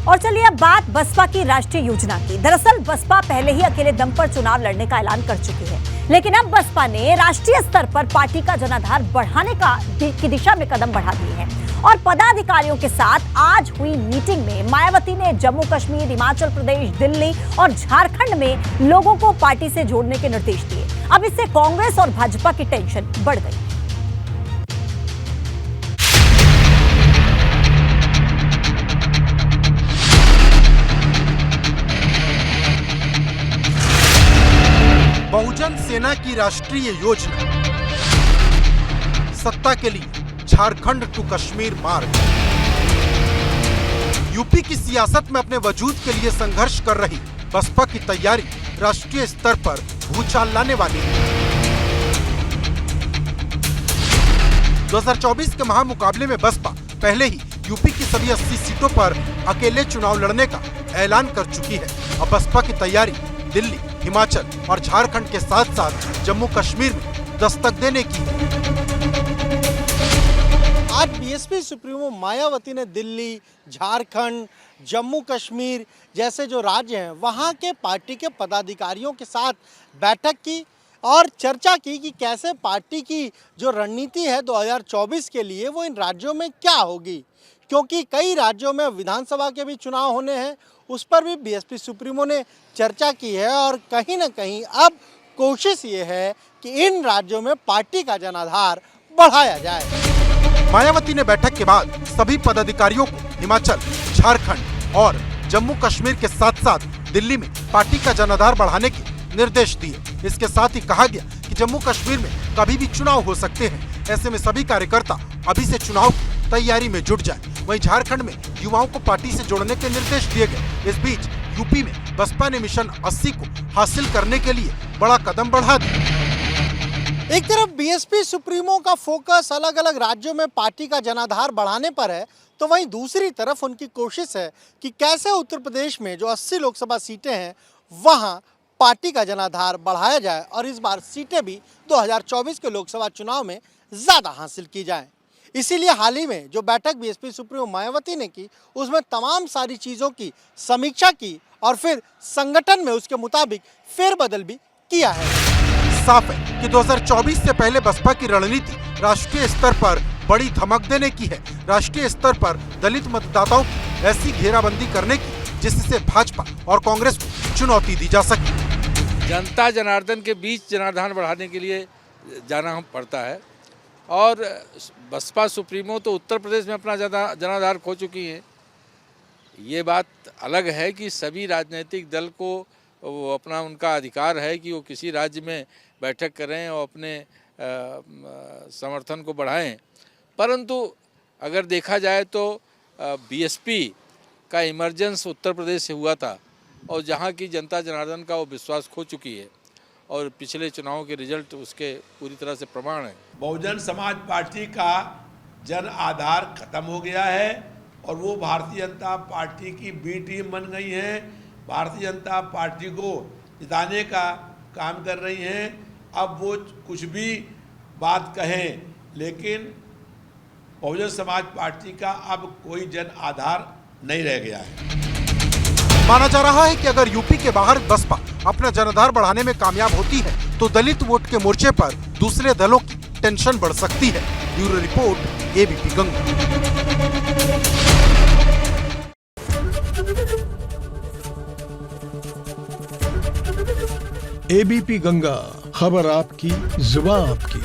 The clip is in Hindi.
और चलिए अब बात बसपा की राष्ट्रीय योजना की। दरअसल बसपा पहले ही अकेले दम पर चुनाव लड़ने का ऐलान कर चुकी है, लेकिन अब बसपा ने राष्ट्रीय स्तर पर पार्टी का जनाधार बढ़ाने की दिशा में कदम बढ़ा दिए हैं। और पदाधिकारियों के साथ आज हुई मीटिंग में मायावती ने जम्मू कश्मीर, हिमाचल प्रदेश, दिल्ली और झारखंड में लोगों को पार्टी से जोड़ने के निर्देश दिए। अब इससे कांग्रेस और भाजपा की टेंशन बढ़ गई। बहुजन सेना की राष्ट्रीय योजना, सत्ता के लिए झारखंड टू कश्मीर मार्ग। यूपी की सियासत में अपने वजूद के लिए संघर्ष कर रही बसपा की तैयारी राष्ट्रीय स्तर पर भूचाल लाने वाली है। 2024 के महामुकाबले में बसपा पहले ही यूपी की सभी 80 सीटों पर अकेले चुनाव लड़ने का ऐलान कर चुकी है। अब बसपा की तैयारी दिल्ली, हिमाचल और झारखंड के साथ साथ जम्मू कश्मीर में दस्तक देने की है। आज बीएसपी सुप्रीमो मायावती ने दिल्ली, झारखंड, जम्मू कश्मीर जैसे जो राज्य हैं वहां के पार्टी के पदाधिकारियों के साथ बैठक की और चर्चा की कि कैसे पार्टी की जो रणनीति है 2024 के लिए वो इन राज्यों में क्या होगी, क्योंकि कई राज्यों में विधानसभा के भी चुनाव होने हैं। उस पर भी बीएसपी सुप्रीमो ने चर्चा की है और कहीं ना कहीं अब कोशिश ये है कि इन राज्यों में पार्टी का जनाधार बढ़ाया जाए। मायावती ने बैठक के बाद सभी पदाधिकारियों को हिमाचल, झारखंड और जम्मू कश्मीर के साथ साथ दिल्ली में पार्टी का जनाधार बढ़ाने के निर्देश दिए। इसके साथ ही कहा गया कि जम्मू कश्मीर में कभी भी चुनाव हो सकते हैं, ऐसे में सभी कार्यकर्ता अभी से चुनाव की तैयारी में जुट जाएं। वहीं झारखंड में युवाओं को पार्टी से जोड़ने के निर्देश दिए गए। इस बीच यूपी में बसपा ने मिशन 80 को हासिल करने के लिए बड़ा कदम बढ़ा दिया। एक तरफ बीएसपी सुप्रीमो का फोकस अलग अलग राज्यों में पार्टी का जनाधार बढ़ाने पर है, तो वहीं दूसरी तरफ उनकी कोशिश है कि कैसे उत्तर प्रदेश में जो 80 लोकसभा सीटें हैं वहां पार्टी का जनाधार बढ़ाया जाए और इस बार सीटें भी 2024 के लोकसभा चुनाव में ज़्यादा हासिल की जाएं। इसीलिए हाल ही में जो बैठक बीएसपी सुप्रीमो मायावती ने की उसमें तमाम सारी चीज़ों की समीक्षा की और फिर संगठन में उसके मुताबिक फेरबदल भी किया है। साफ है कि 2024 से पहले बसपा की रणनीति राष्ट्रीय स्तर पर बड़ी धमक देने की है। राष्ट्रीय स्तर पर दलित मतदाताओं की ऐसी घेराबंदी करने की जिससे भाजपा और कांग्रेस को चुनौती दी जा सके। जनता जनार्दन के बीच जनाधार बढ़ाने के लिए जाना पड़ता है और बसपा सुप्रीमो तो उत्तर प्रदेश में अपना जनाधार खो चुकी है। ये बात अलग है कि सभी राजनीतिक दल को वो अपना उनका अधिकार है कि वो किसी राज्य में बैठक करें और अपने समर्थन को बढ़ाएं, परंतु अगर देखा जाए तो बीएसपी का इमरजेंस उत्तर प्रदेश से हुआ था और जहां की जनता जनार्दन का वो विश्वास खो चुकी है और पिछले चुनावों के रिजल्ट उसके पूरी तरह से प्रमाण है। बहुजन समाज पार्टी का जन आधार खत्म हो गया है और वो भारतीय जनता पार्टी की बी टीम बन गई है। भारतीय जनता पार्टी को जिताने का काम कर रही हैं। अब वो कुछ भी बात कहें, लेकिन बहुजन समाज पार्टी का अब कोई जन आधार नहीं रह गया है। माना जा रहा है कि अगर यूपी के बाहर बसपा अपना जनाधार बढ़ाने में कामयाब होती है तो दलित वोट के मोर्चे पर दूसरे दलों की टेंशन बढ़ सकती है। Bureau report, ABP Ganga. ABP Ganga, खबर आपकी, जुबान आपकी।